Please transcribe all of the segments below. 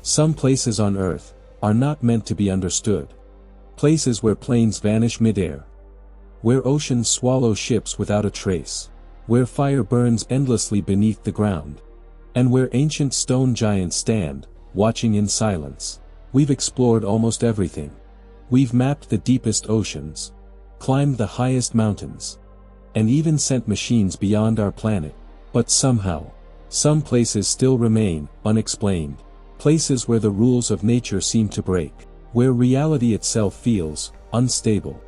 Some places on Earth are not meant to be understood. Places where planes vanish mid-air. Where oceans swallow ships without a trace. Where fire burns endlessly beneath the ground. And where ancient stone giants stand, watching in silence. We've explored almost everything. We've mapped the deepest oceans. Climbed the highest mountains. And even sent machines beyond our planet. But somehow, some places still remain unexplained. Places where the rules of nature seem to break. Where reality itself feels unstable.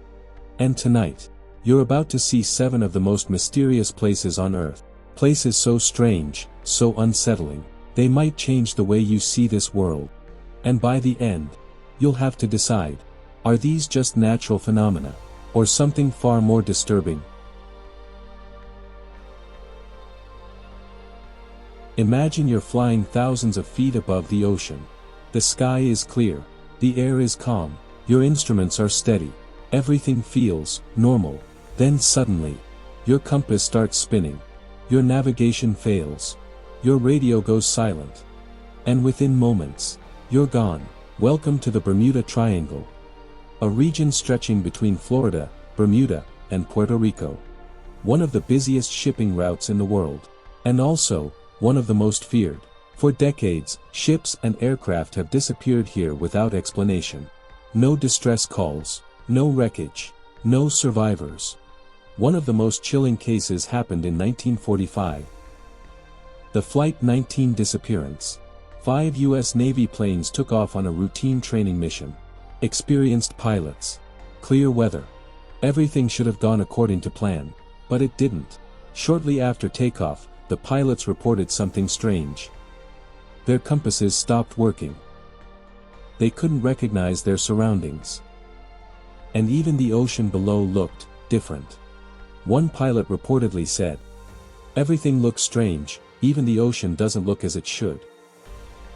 And tonight, you're about to see 7 of the most mysterious places on Earth. Places so strange, so unsettling, they might change the way you see this world. And by the end, you'll have to decide, are these just natural phenomena, or something far more disturbing? Imagine you're flying thousands of feet above the ocean. The sky is clear, the air is calm, your instruments are steady, everything feels normal. Then suddenly, your compass starts spinning, your navigation fails, your radio goes silent. And within moments, you're gone. Welcome to the Bermuda Triangle. A region stretching between Florida, Bermuda, and Puerto Rico. One of the busiest shipping routes in the world. And also, one of the most feared. For decades, ships and aircraft have disappeared here without explanation. No distress calls, no wreckage, no survivors. One of the most chilling cases happened in 1945. The Flight 19 disappearance. 5 U.S. Navy planes took off on a routine training mission. Experienced pilots. Clear weather. Everything should have gone according to plan. But it didn't. Shortly after takeoff, the pilots reported something strange. Their compasses stopped working. They couldn't recognize their surroundings. And even the ocean below looked different. One pilot reportedly said, "Everything looks strange, even the ocean doesn't look as it should."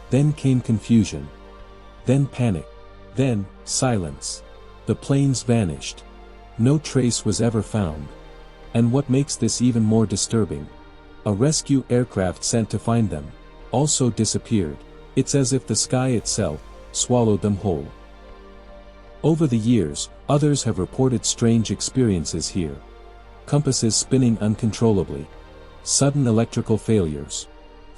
Then came confusion. Then panic. Then, silence. The planes vanished. No trace was ever found. And what makes this even more disturbing? A rescue aircraft sent to find them also disappeared. It's as if the sky itself swallowed them whole. Over the years, others have reported strange experiences here. Compasses spinning uncontrollably. Sudden electrical failures.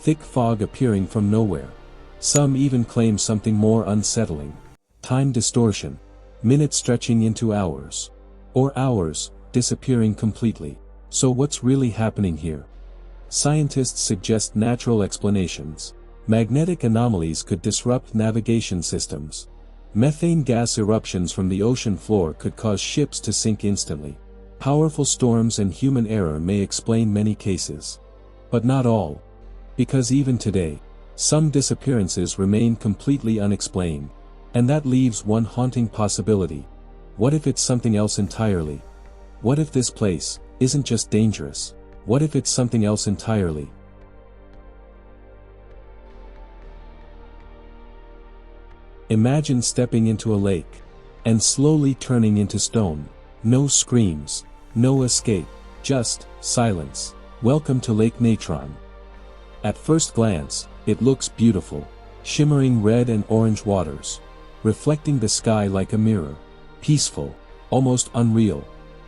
Thick fog appearing from nowhere. Some even claim something more unsettling. Time distortion. Minutes stretching into hours. Or hours, disappearing completely. So what's really happening here? Scientists suggest natural explanations. Magnetic anomalies could disrupt navigation systems. Methane gas eruptions from the ocean floor could cause ships to sink instantly. Powerful storms and human error may explain many cases. But not all. Because even today, some disappearances remain completely unexplained. And that leaves one haunting possibility. What if it's something else entirely? What if this place isn't just dangerous? What if it's something else entirely? Imagine stepping into a lake, and slowly turning into stone. No screams, no escape, just silence. Welcome to Lake Natron. At first glance, it looks beautiful, shimmering red and orange waters, reflecting the sky like a mirror, peaceful, almost unreal.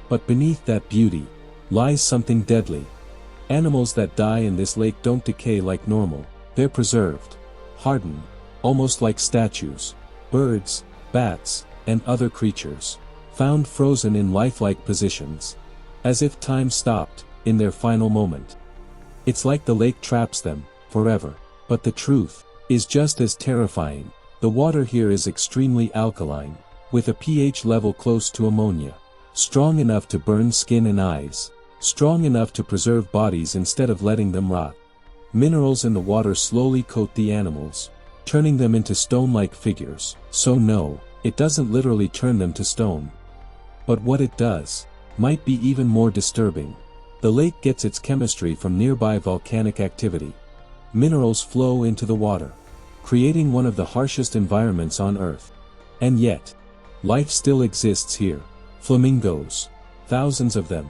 But beneath that beauty lies something deadly. Animals that die in this lake don't decay like normal. They're preserved, hardened, almost like statues. Birds, bats, and other creatures, found frozen in lifelike positions, as if time stopped in their final moment. It's like the lake traps them forever. But the truth is just as terrifying. The water here is extremely alkaline, with a pH level close to ammonia. Strong enough to burn skin and eyes. Strong enough to preserve bodies instead of letting them rot. Minerals in the water slowly coat the animals, turning them into stone-like figures. So no, it doesn't literally turn them to stone. But what it does might be even more disturbing. The lake gets its chemistry from nearby volcanic activity. Minerals flow into the water, creating one of the harshest environments on Earth. And yet, life still exists here. Flamingos, thousands of them.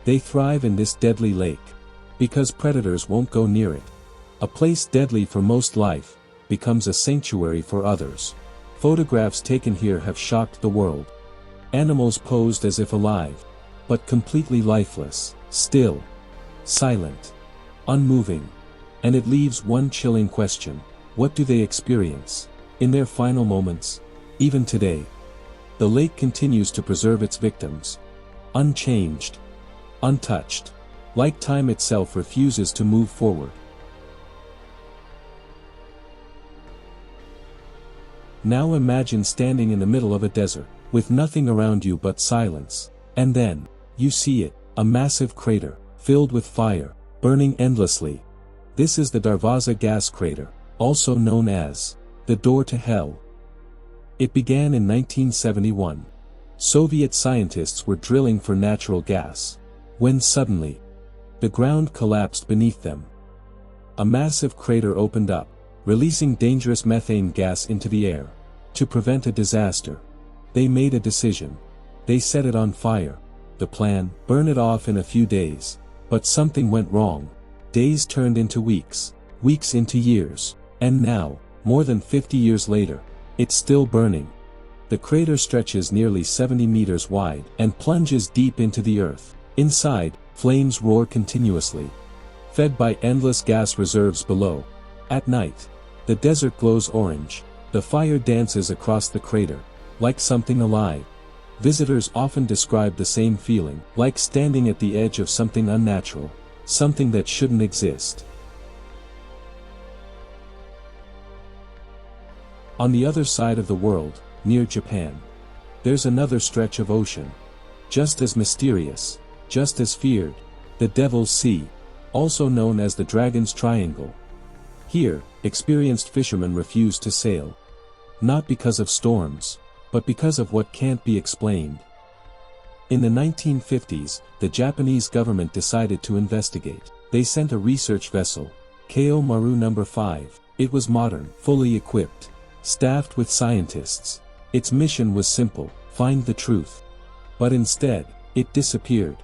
They thrive in this deadly lake, because predators won't go near it. A place deadly for most life, becomes a sanctuary for others. Photographs taken here have shocked the world. Animals posed as if alive, but completely lifeless, still, silent, unmoving. And it leaves one chilling question: what do they experience in their final moments? Even today, the lake continues to preserve its victims, unchanged, untouched, like time itself refuses to move forward. Now imagine standing in the middle of a desert, with nothing around you but silence, and then, you see it, a massive crater, filled with fire, burning endlessly. This is the Darvaza gas crater, also known as the door to hell. It began in 1971. Soviet scientists were drilling for natural gas, when suddenly, the ground collapsed beneath them. A massive crater opened up, releasing dangerous methane gas into the air. To prevent a disaster, they made a decision. They set it on fire. The plan: burn it off in a few days. But something went wrong. Days turned into weeks, weeks into years, and now, more than 50 years later, it's still burning. The crater stretches nearly 70 meters wide and plunges deep into the earth. Inside, flames roar continuously, fed by endless gas reserves below. At night, the desert glows orange. The fire dances across the crater, like something alive. Visitors often describe the same feeling, like standing at the edge of something unnatural, something that shouldn't exist. On the other side of the world, near Japan, there's another stretch of ocean. Just as mysterious, just as feared, the Devil's Sea, also known as the Dragon's Triangle. Here, experienced fishermen refuse to sail. Not because of storms, but because of what can't be explained. In the 1950s, the Japanese government decided to investigate. They sent a research vessel, Ko Maru No. 5. It was modern, fully equipped, staffed with scientists. Its mission was simple: find the truth. But instead, it disappeared.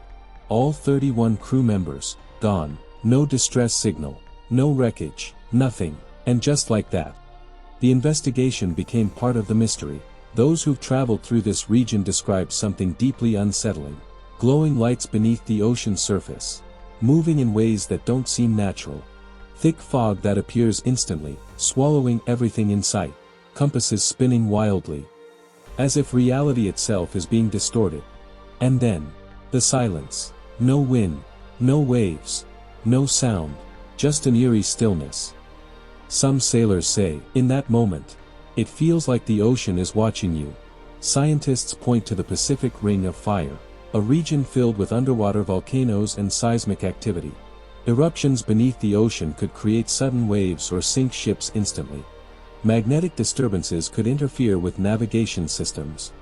All 31 crew members, gone. No distress signal, no wreckage, nothing. And just like that, the investigation became part of the mystery. Those who've traveled through this region describe something deeply unsettling. Glowing lights beneath the ocean surface, moving in ways that don't seem natural. Thick fog that appears instantly, swallowing everything in sight. Compasses spinning wildly, as if reality itself is being distorted. And then, the silence. No wind, no waves, no sound, just an eerie stillness. Some sailors say, in that moment, it feels like the ocean is watching you. Scientists point to the Pacific Ring of Fire, a region filled with underwater volcanoes and seismic activity. Eruptions beneath the ocean could create sudden waves or sink ships instantly. Magnetic disturbances could interfere with navigation systems.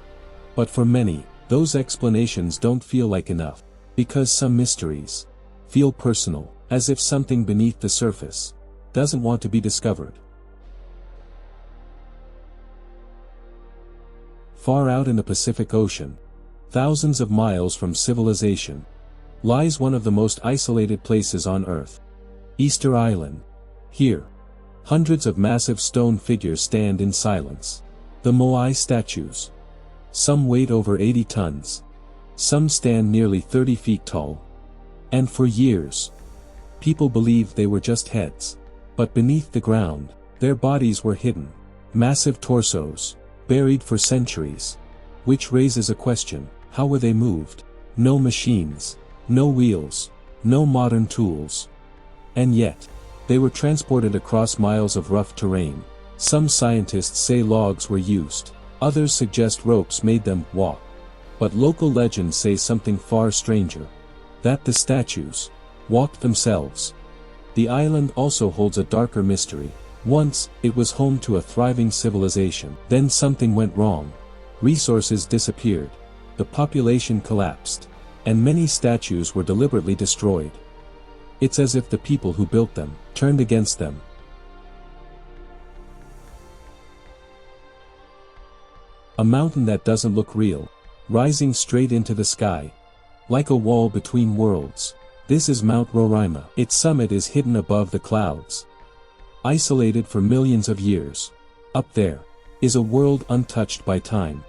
But for many, those explanations don't feel like enough, because some mysteries feel personal, as if something beneath the surface doesn't want to be discovered. Far out in the Pacific Ocean, thousands of miles from civilization, lies one of the most isolated places on Earth. Easter Island. Here, hundreds of massive stone figures stand in silence. The Moai statues. Some weigh over 80 tons. Some stand nearly 30 feet tall. And for years, people believed they were just heads. But beneath the ground, their bodies were hidden. Massive torsos, buried for centuries. Which raises a question: how were they moved? No machines, no wheels, no modern tools. And yet, they were transported across miles of rough terrain. Some scientists say logs were used. Others suggest ropes made them walk. But local legends say something far stranger: that the statues walked themselves. The island also holds a darker mystery. Once, it was home to a thriving civilization. Then something went wrong. Resources disappeared. The population collapsed. And many statues were deliberately destroyed. It's as if the people who built them turned against them. A mountain that doesn't look real, rising straight into the sky, like a wall between worlds. This is Mount Roraima. Its summit is hidden above the clouds. isolated for millions of years. Up there is a world untouched by time.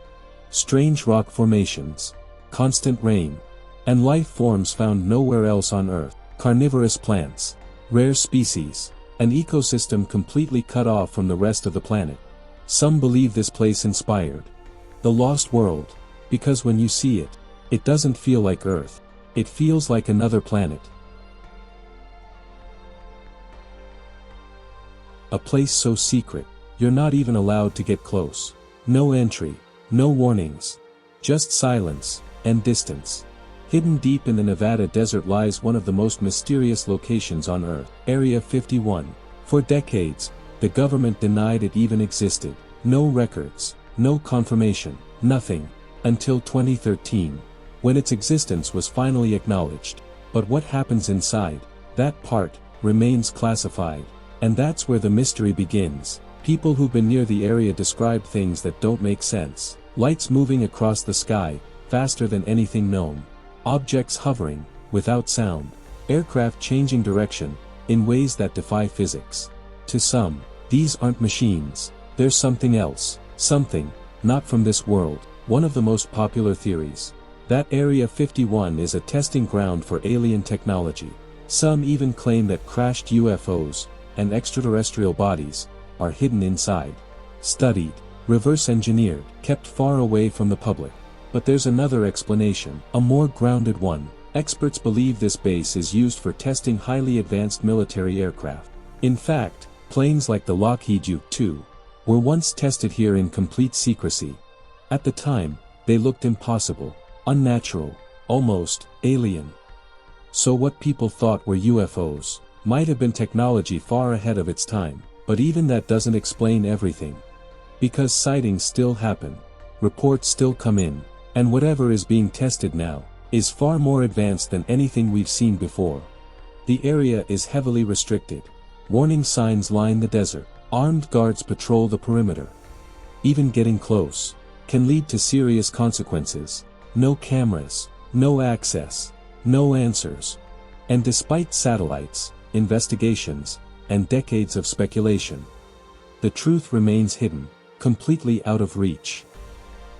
Strange rock formations, constant rain, and life forms found nowhere else on Earth. Carnivorous plants, rare species, an ecosystem completely cut off from the rest of the planet. Some believe this place inspired the lost world, because when you see it, it doesn't feel like Earth. It feels like another planet. A place so secret, you're not even allowed to get close. No entry, no warnings. Just silence and distance. Hidden deep in the Nevada desert lies one of the most mysterious locations on Earth, Area 51. For decades, the government denied it even existed. No records, no confirmation, nothing, until 2013, when its existence was finally acknowledged. But what happens inside, that part, remains classified. And that's where the mystery begins. People who've been near the area describe things that don't make sense. Lights moving across the sky, faster than anything known. Objects hovering, without sound. Aircraft changing direction, in ways that defy physics. To some, these aren't machines. There's something else. Something, not from this world. One of the most popular theories. That Area 51 is a testing ground for alien technology. Some even claim that crashed UFOs, and extraterrestrial bodies, are hidden inside. Studied, reverse-engineered, kept far away from the public. But there's another explanation, a more grounded one. Experts believe this base is used for testing highly advanced military aircraft. In fact, planes like the Lockheed U-2 were once tested here in complete secrecy. At the time, they looked impossible, unnatural, almost alien. So what people thought were UFOs might have been technology far ahead of its time, but even that doesn't explain everything. Because sightings still happen, reports still come in, and whatever is being tested now is far more advanced than anything we've seen before. The area is heavily restricted. Warning signs line the desert. Armed guards patrol the perimeter. Even getting close can lead to serious consequences. No cameras, no access, no answers. And despite satellites, investigations, and decades of speculation, the truth remains hidden, completely out of reach.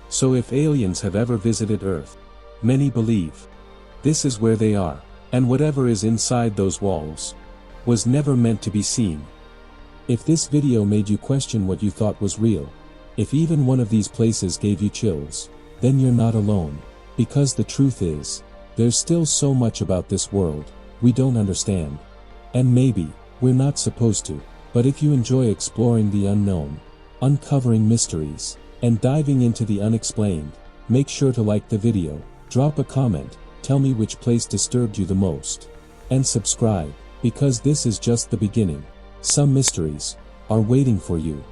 So if aliens have ever visited Earth, many believe this is where they are, and whatever is inside those walls was never meant to be seen. If this video made you question what you thought was real, if even one of these places gave you chills, then you're not alone. Because the truth is, there's still so much about this world we don't understand. And maybe we're not supposed to. But if you enjoy exploring the unknown, uncovering mysteries, and diving into the unexplained, make sure to like the video, drop a comment, tell me which place disturbed you the most, and subscribe, because this is just the beginning. Some mysteries are waiting for you.